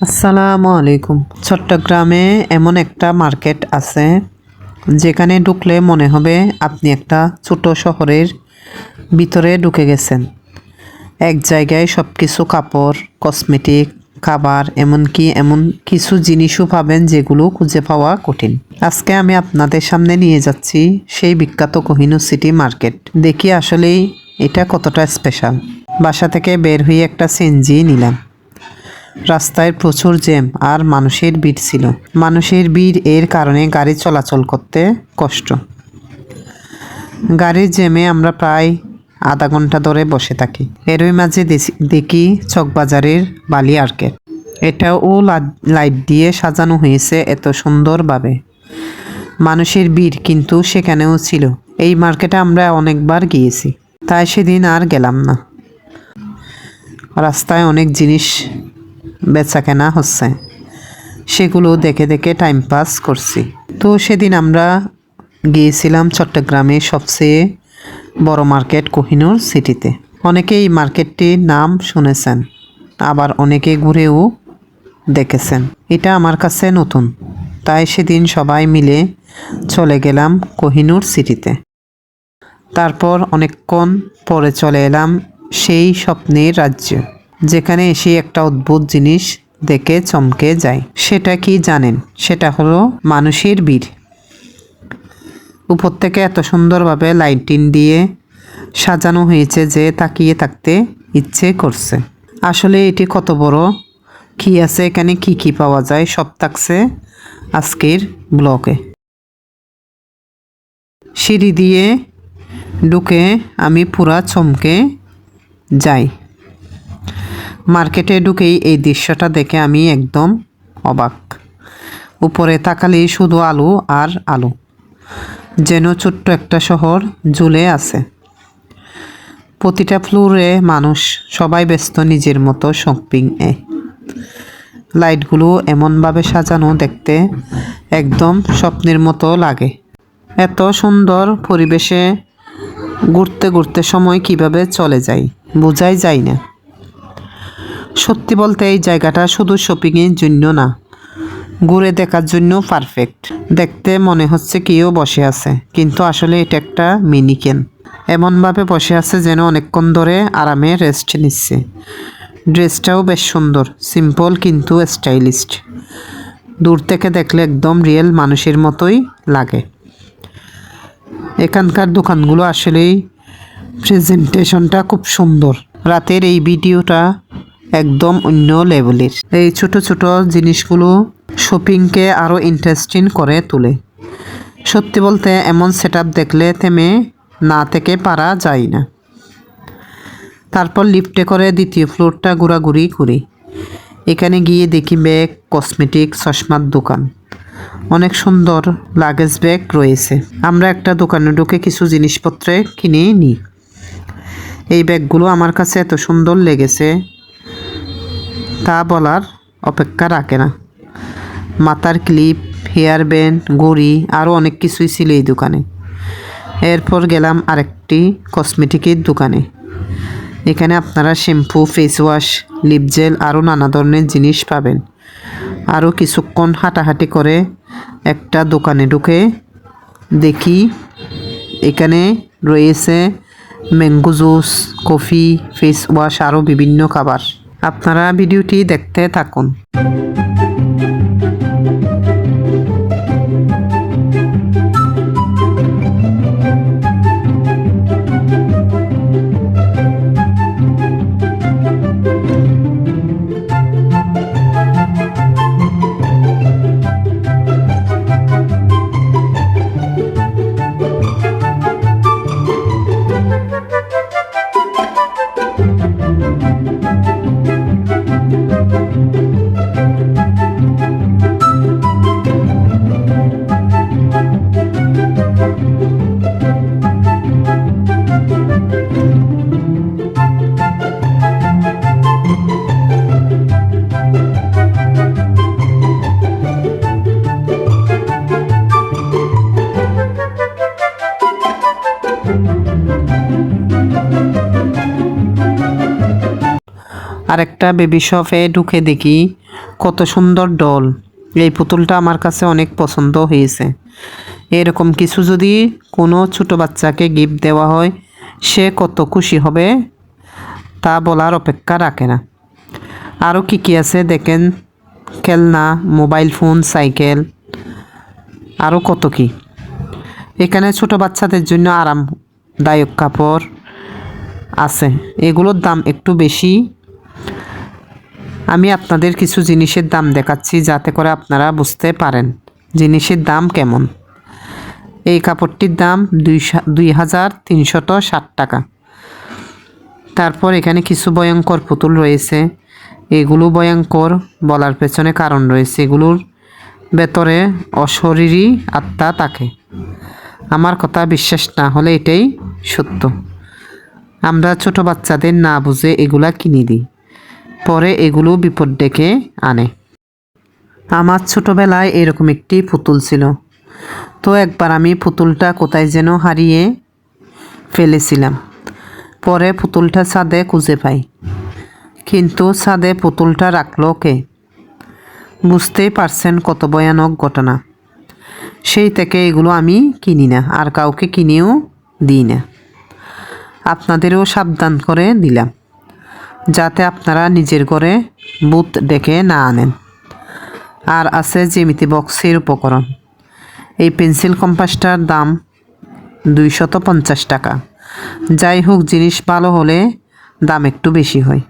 আসসালামু আলাইকুম। চট্টগ্রামে এমন একটা মার্কেট আছে যেখানে ঢুকলে মনে হবে আপনি একটা ছোট শহরের ভিতরে ঢুকে গেছেন। এক জায়গায় সব কিছু কাপড়, কসমেটিক, খাবার, এমনকি এমন কিছু জিনিসও পাবেন যেগুলো খুঁজে পাওয়া কঠিন। আজকে আমি আপনাদের সামনে নিয়ে যাচ্ছি সেই বিখ্যাত কোহিনূর সিটি মার্কেট। দেখি আসলেই এটা কতটা স্পেশাল। বাসা থেকে বের হয়ে একটা সিএনজি নিলাম। রাস্তায় প্রচুর জ্যাম আর মানুষের ভিড় ছিল। মানুষের ভিড় এর কারণে গাড়ি চলাচল করতে কষ্ট। গাড়ির জ্যামে আমরা প্রায় আধা ঘন্টা ধরে বসে থাকি। এরই মাঝে দেখি চকবাজারের বালি আর্কেট। এটাও লাইট দিয়ে সাজানো হয়েছে এত সুন্দরভাবে। মানুষের ভিড় কিন্তু সেখানেও ছিল। এই মার্কেটে আমরা অনেকবার গিয়েছি, তাই সেদিন আর গেলাম না। রাস্তায় অনেক জিনিস বেচা কেনা হচ্ছে, সেগুলো দেখে দেখে টাইম পাস করছি। তো সেদিন আমরা গিয়েছিলাম চট্টগ্রামের সবচেয়ে বড় মার্কেট কোহিনূর সিটিতে। অনেকে এই মার্কেটটির নাম শুনেছেন, আবার অনেকে ঘুরেও দেখেছেন। এটা আমার কাছে নতুন, তাই সেদিন সবাই মিলে চলে গেলাম কোহিনূর সিটিতে। তারপর অনেকক্ষণ পরে চলে এলাম সেই স্বপ্নের রাজ্য, যেখানে এসে একটা অদ্ভুত জিনিস দেখে চমকে যায়। সেটা কি জানেন? সেটা হলো মানুষের ভিড়। উপর থেকে এত সুন্দরভাবে লাইটিং দিয়ে সাজানো হয়েছে যে তাকিয়ে থাকতে ইচ্ছে করছে। আসলে এটি কত বড়, কি আছে এখানে, কি কি পাওয়া যায়, সব থাকছে আজকের ব্লগে। সিঁড়ি দিয়ে ঢুকে আমি পুরা চমকে যাই। মার্কেটে ঢুকেই এই দৃশ্যটা দেখে আমি একদম অবাক। উপরে তাকালেই শুধু আলো আর আলো, যেন ছোট্ট একটা শহর ঝুলে আছে। প্রতিটা ফ্লোরে মানুষ, সবাই ব্যস্ত নিজের মতো শপিং এ। লাইটগুলো এমনভাবে সাজানো, দেখতে একদম স্বপ্নের মতো লাগে। এত সুন্দর পরিবেশে ঘুরতে ঘুরতে সময় কিভাবে চলে যায় বোঝাই যায় না। সত্যি বলতে এই জায়গাটা শুধু শপিংয়ের জন্য না, ঘুরে দেখার জন্য পারফেক্ট। দেখতে মনে হচ্ছে কেউ বসে আছে, কিন্তু আসলে এটা একটা মিনিকেন। এমনভাবে বসে আছে যেন অনেকক্ষণ ধরে আরামে রেস্ট নিচ্ছে। ড্রেসটাও বেশ সুন্দর, সিম্পল কিন্তু স্টাইলিস্ট। দূর থেকে দেখলে একদম রিয়েল মানুষের মতোই লাগে। এখানকার দোকানগুলো আসলেই প্রেজেন্টেশনটা খুব সুন্দর। রাতের এই ভিডিওটা একদম অন্য লেভেলের। এই ছোট ছোট জিনিসগুলো শপিংকে আরও ইন্টারেস্টিং করে তোলে। সত্যি বলতে এমন সেটআপ দেখলে থেমে না থেকে পারা যায় না। তারপর লিফটে করে দ্বিতীয় ফ্লোরটা ঘোরাঘুরি করি। এখানে গিয়ে দেখি ব্যাগ, কসমেটিক, চশমার দোকান। অনেক সুন্দর লাগেজ ব্যাগ রয়েছে। আমরা একটা দোকানে ঢুকে কিছু জিনিসপত্র কিনে নিই। এই ব্যাগগুলো আমার কাছে এত সুন্দর লেগেছে তা বলার অপেক্ষা রাখে না। মাথার ক্লিপ, হেয়ার ব্যান্ড, ঘড়ি, আরও অনেক কিছুই ছিল এই দোকানে। এরপর গেলাম আরেকটি কসমেটিকের দোকানে। এখানে আপনারা shampoo, face wash, lip gel, আরও নানা ধরনের জিনিস পাবেন। আরও কিছুক্ষণ হাঁটাহাঁটি করে একটা দোকানে ঢুকে দেখি এখানে রয়েছে mango juice, coffee, face wash, আরও বিভিন্ন খাবার। আপনারা ভিডিওটি দেখতে থাকুন। আরেকটা বেবি শপে ঢুকে দেখি কত সুন্দর ডল। এই পুতুলটা আমার কাছে অনেক পছন্দ হয়েছে। এরকম কিছু যদি কোনো ছোট বাচ্চাকে গিফট দেওয়া হয়, সে কত খুশি হবে তা বলার অপেক্ষা রাখে না। আরও কি কি আছে দেখেন, খেলনা, মোবাইল ফোন, সাইকেল, আরও কত কি। এখানে ছোট বাচ্চাদের জন্য আরামদায়ক কাপড় আছে, এগুলোর দাম একটু বেশি। আমি আপনাদের কিছু জিনিসের দাম দেখাচ্ছি যাতে করে আপনারা বুঝতে পারেন জিনিসের দাম কেমন। এই কাপড়টির দাম 2360 টাকা। তারপর এখানে কিছু ভয়ঙ্কর পুতুল রয়েছে। এগুলো ভয়ঙ্কর বলার পেছনে কারণ রয়েছে, এগুলোর ভেতরে অশরীরী আত্মা থাকে। আমার কথা বিশ্বাস না হলে এটাই সত্য। আমরা ছোট বাচ্চাদের না বুঝে এগুলা কিনে দিই, পরে এগুলো বিপদ ডেকে আনে। আমার ছোটবেলায় এরকম একটি পুতুল ছিল। তো একবার আমি পুতুলটা কোথায় যেন হারিয়ে ফেলেছিলাম। পরে পুতুলটা ছাদে খুঁজে পাই, কিন্তু ছাদে পুতুলটা রাখলো কে? বুঝতেই পারছেন কত ভয়ানক ঘটনা। সেই থেকে এগুলো আমি কিনি না, আর কাউকে কিনেও দিই না। আপনাদেরও সাবধান করে দিলাম যাতে আপনারা নিজের ঘরে ভূত ডেকে না আনেন। আর আছে জ্যামিতি বক্সের উপকরণ। এই পেন্সিল কম্পাসটার দাম 250 টাকা। যাই হোক, জিনিস ভালো হলে দাম একটু বেশি হয়।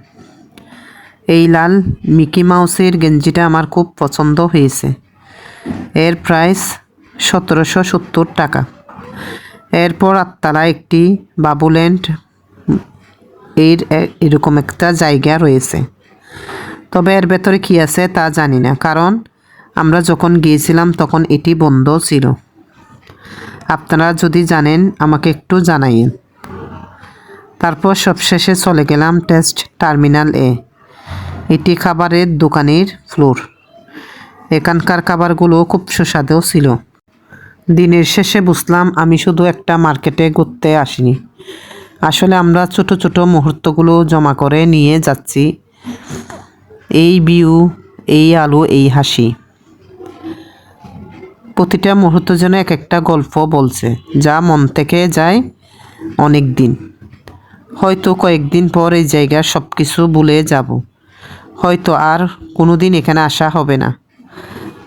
এই লাল মিকি মাউসের গেঞ্জিটা আমার খুব পছন্দ হয়েছে। এর প্রাইস 1770 টাকা। এরপর আটতলা একটি বাবুল্যান্ড এরকম একটা জায়গা রয়েছে, তবে এর ভেতরে কি আছে তা জানি না, কারণ আমরা যখন গিয়েছিলাম তখন এটি বন্ধ ছিল। আপনারা যদি জানেন আমাকে একটু জানাইন। তারপর সবশেষে চলে গেলাম টেস্ট টার্মিনাল এ। এটি খাবারের দোকানের ফ্লোর। এখানকার খাবারগুলো খুব সুস্বাদু ছিল। দিনের শেষে বুঝলাম আমি শুধু একটা মার্কেটে ঘুরতে আসিনি, আসলে আমরা ছোট ছোট মুহূর্তগুলো জমা করে নিয়ে যাচ্ছি। এই ভিউ, এই আলো, এই হাসি, প্রতিটা মুহূর্ত যেন এক একটা গল্প বলছে, যা মন থেকে যায় অনেক দিন। হয়তো কয়েকদিন পর এই জায়গার সব কিছু ভুলে যাব, হয়তো আর কোনো দিন এখানে আসা হবে না,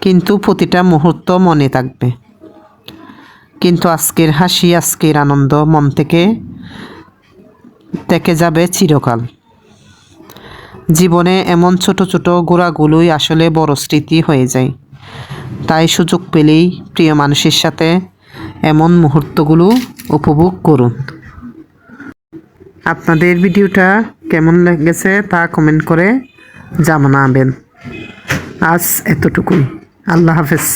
কিন্তু প্রতিটা মুহূর্ত মনে থাকবে। কিন্তু আজকের হাসি, আজকের আনন্দ মন থেকে যাবে চিরকাল। জীবনে এমন ছোট ছোট ঘোরাগুলোই আসলে বড় স্মৃতি হয়ে যায়। তাই সুযোগ পেলেই প্রিয় মানুষের সাথে এমন মুহূর্তগুলো উপভোগ করুন। আপনাদের ভিডিওটা কেমন লেগেছে তা কমেন্ট করে জানাবেন। আজ এতটুকুই। আল্লাহ হাফেজ।